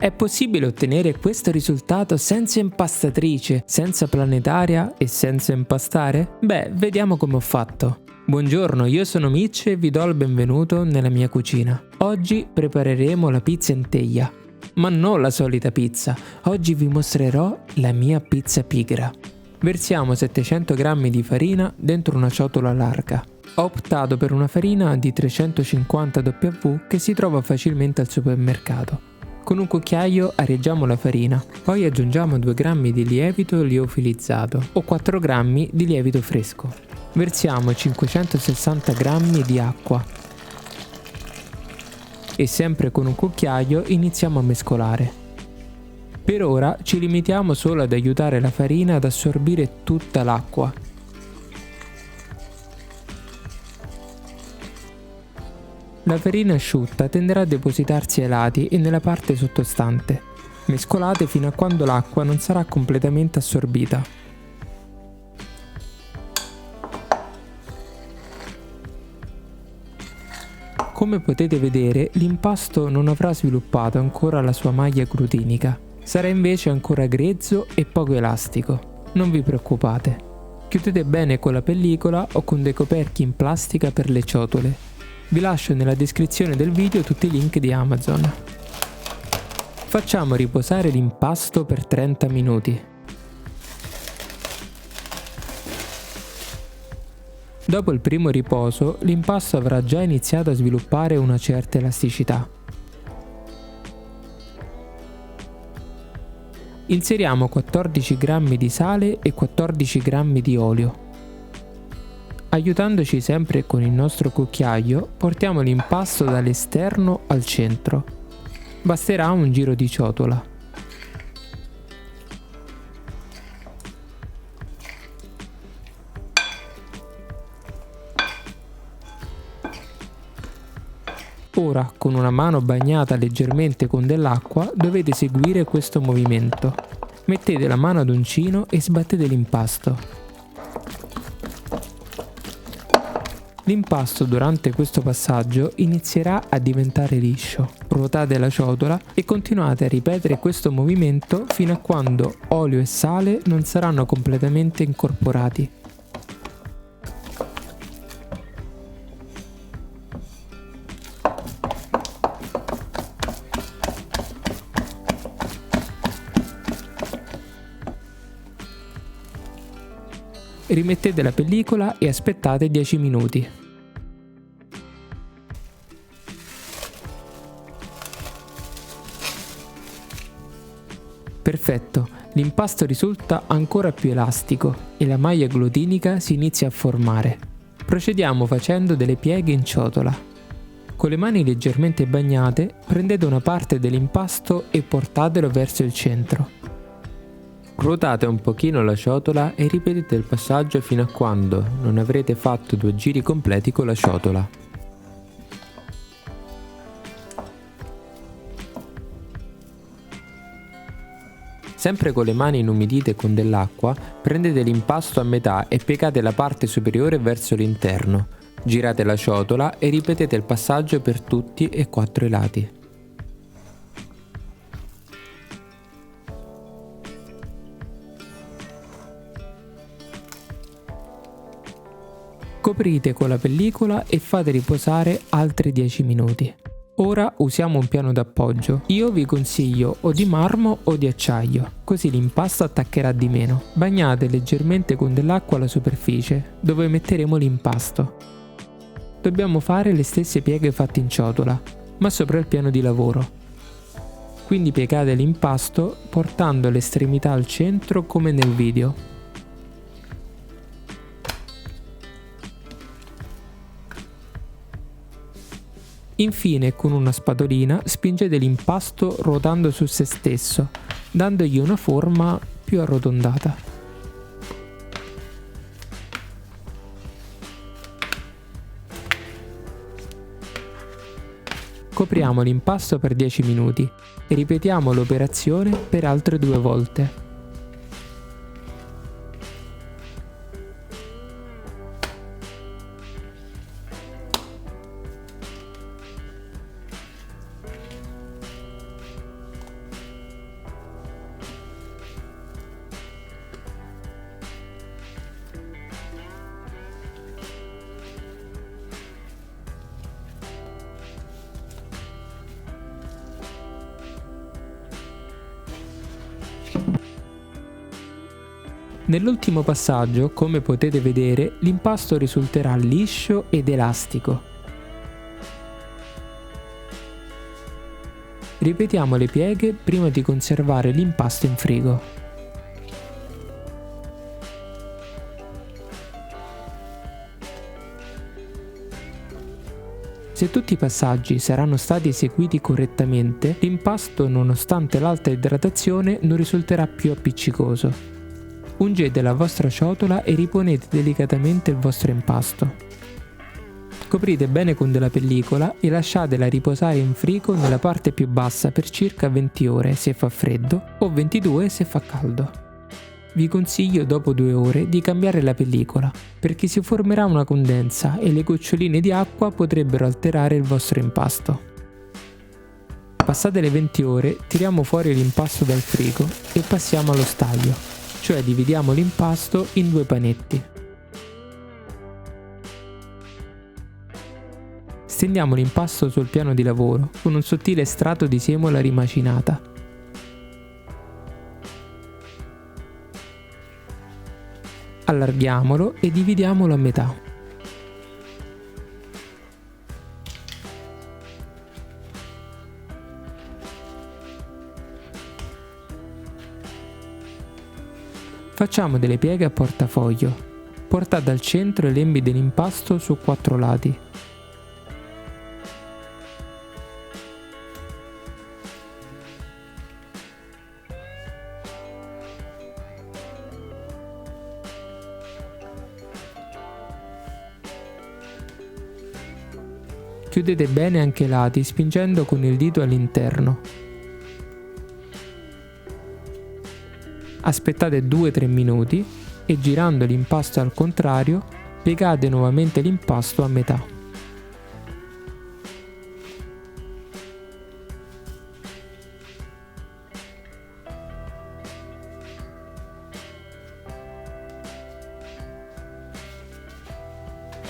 È possibile ottenere questo risultato senza impastatrice, senza planetaria e senza impastare? Beh, vediamo come ho fatto. Buongiorno, io sono Mitch e vi do il benvenuto nella mia cucina. Oggi prepareremo la pizza in teglia, ma non la solita pizza. Oggi vi mostrerò la mia pizza pigra. Versiamo 700 g di farina dentro una ciotola larga. Ho optato per una farina di 350 W che si trova facilmente al supermercato. Con un cucchiaio areggiamo la farina, poi aggiungiamo 2 g di lievito liofilizzato o 4 g di lievito fresco. Versiamo 560 g di acqua e sempre con un cucchiaio iniziamo a mescolare. Per ora ci limitiamo solo ad aiutare la farina ad assorbire tutta l'acqua. La farina asciutta tenderà a depositarsi ai lati e nella parte sottostante. Mescolate fino a quando l'acqua non sarà completamente assorbita. Come potete vedere, l'impasto non avrà sviluppato ancora la sua maglia glutinica. Sarà invece ancora grezzo e poco elastico. Non vi preoccupate. Chiudete bene con la pellicola o con dei coperchi in plastica per le ciotole. Vi lascio nella descrizione del video tutti i link di Amazon. Facciamo riposare l'impasto per 30 minuti. Dopo il primo riposo, l'impasto avrà già iniziato a sviluppare una certa elasticità. Inseriamo 14 g di sale e 14 g di olio. Aiutandoci sempre con il nostro cucchiaio, portiamo l'impasto dall'esterno al centro. Basterà un giro di ciotola. Ora, con una mano bagnata leggermente con dell'acqua, dovete seguire questo movimento. Mettete la mano ad uncino e sbattete l'impasto. L'impasto durante questo passaggio inizierà a diventare liscio. Ruotate la ciotola e continuate a ripetere questo movimento fino a quando olio e sale non saranno completamente incorporati. Rimettete la pellicola e aspettate 10 minuti. Perfetto, l'impasto risulta ancora più elastico e la maglia glutinica si inizia a formare. Procediamo facendo delle pieghe in ciotola. Con le mani leggermente bagnate, prendete una parte dell'impasto e portatelo verso il centro. Ruotate un pochino la ciotola e ripetete il passaggio fino a quando non avrete fatto 2 giri completi con la ciotola. Sempre con le mani inumidite con dell'acqua, prendete l'impasto a metà e piegate la parte superiore verso l'interno. Girate la ciotola e ripetete il passaggio per tutti e 4 i lati. Coprite con la pellicola e fate riposare altri 10 minuti. Ora usiamo un piano d'appoggio. Io vi consiglio o di marmo o di acciaio, così l'impasto attaccherà di meno. Bagnate leggermente con dell'acqua la superficie, dove metteremo l'impasto. Dobbiamo fare le stesse pieghe fatte in ciotola, ma sopra il piano di lavoro. Quindi piegate l'impasto portando l'estremità al centro come nel video. Infine, con una spatolina spingete l'impasto ruotando su se stesso, dandogli una forma più arrotondata. Copriamo l'impasto per 10 minuti e ripetiamo l'operazione per altre 2 volte. Nell'ultimo passaggio, come potete vedere, l'impasto risulterà liscio ed elastico. Ripetiamo le pieghe prima di conservare l'impasto in frigo. Se tutti i passaggi saranno stati eseguiti correttamente, l'impasto, nonostante l'alta idratazione, non risulterà più appiccicoso. Ungete la vostra ciotola e riponete delicatamente il vostro impasto. Coprite bene con della pellicola e lasciatela riposare in frigo nella parte più bassa per circa 20 ore se fa freddo o 22 se fa caldo. Vi consiglio dopo 2 ore di cambiare la pellicola perché si formerà una condensa e le goccioline di acqua potrebbero alterare il vostro impasto. Passate le 20 ore, tiriamo fuori l'impasto dal frigo e passiamo allo staglio, cioè dividiamo l'impasto in 2 panetti. Stendiamo l'impasto sul piano di lavoro con un sottile strato di semola rimacinata. Allarghiamolo e dividiamolo a metà. Facciamo delle pieghe a portafoglio. Portate al centro i lembi dell'impasto su 4 lati. Chiudete bene anche i lati spingendo con il dito all'interno. Aspettate 2-3 minuti e girando l'impasto al contrario, piegate nuovamente l'impasto a metà.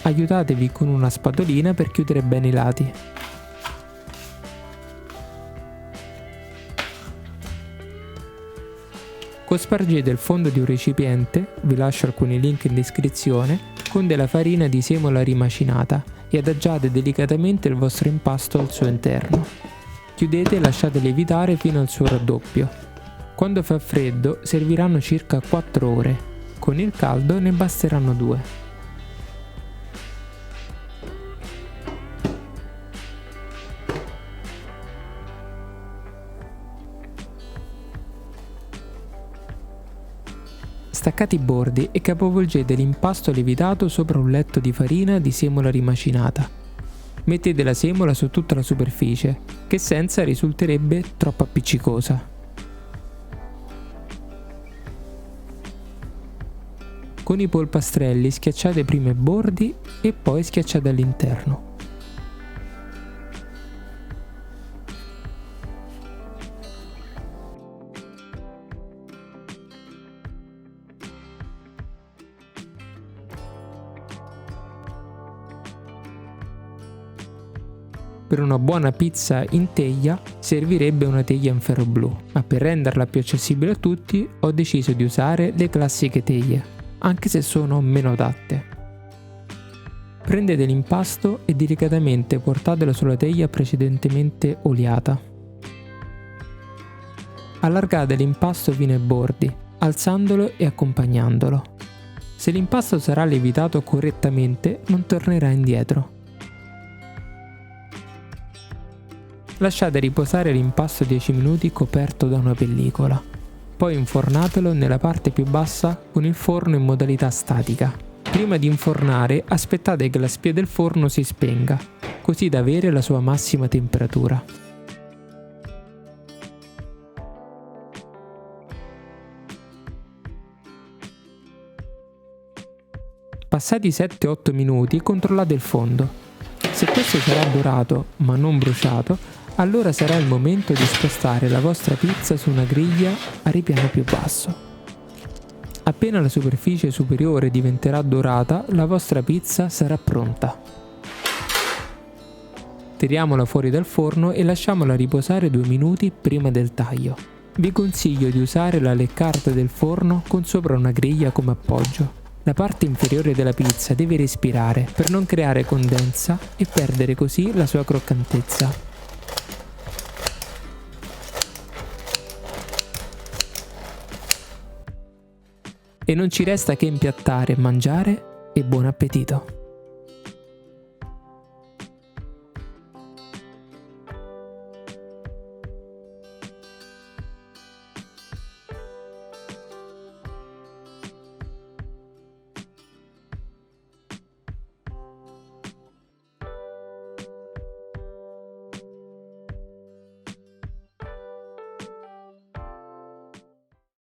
Aiutatevi con una spatolina per chiudere bene i lati. Cospargete il fondo di un recipiente, vi lascio alcuni link in descrizione, con della farina di semola rimacinata e adagiate delicatamente il vostro impasto al suo interno. Chiudete e lasciate lievitare fino al suo raddoppio. Quando fa freddo serviranno circa 4 ore, con il caldo ne basteranno 2. Staccate i bordi e capovolgete l'impasto lievitato sopra un letto di farina di semola rimacinata. Mettete la semola su tutta la superficie, che senza risulterebbe troppo appiccicosa. Con i polpastrelli schiacciate prima i bordi e poi schiacciate all'interno. Per una buona pizza in teglia servirebbe una teglia in ferro blu, ma per renderla più accessibile a tutti ho deciso di usare le classiche teglie, anche se sono meno adatte. Prendete l'impasto e delicatamente portatelo sulla teglia precedentemente oliata. Allargate l'impasto fino ai bordi, alzandolo e accompagnandolo. Se l'impasto sarà lievitato correttamente, non tornerà indietro. Lasciate riposare l'impasto 10 minuti coperto da una pellicola. Poi infornatelo nella parte più bassa con il forno in modalità statica. Prima di infornare aspettate che la spia del forno si spenga, così da avere la sua massima temperatura. Passati 7-8 minuti controllate il fondo. Se questo sarà dorato ma non bruciato, allora sarà il momento di spostare la vostra pizza su una griglia a ripiano più basso. Appena la superficie superiore diventerà dorata, la vostra pizza sarà pronta. Tiriamola fuori dal forno e lasciamola riposare 2 minuti prima del taglio. Vi consiglio di usare la leg card del forno con sopra una griglia come appoggio. La parte inferiore della pizza deve respirare per non creare condensa e perdere così la sua croccantezza. E non ci resta che impiattare, mangiare e buon appetito!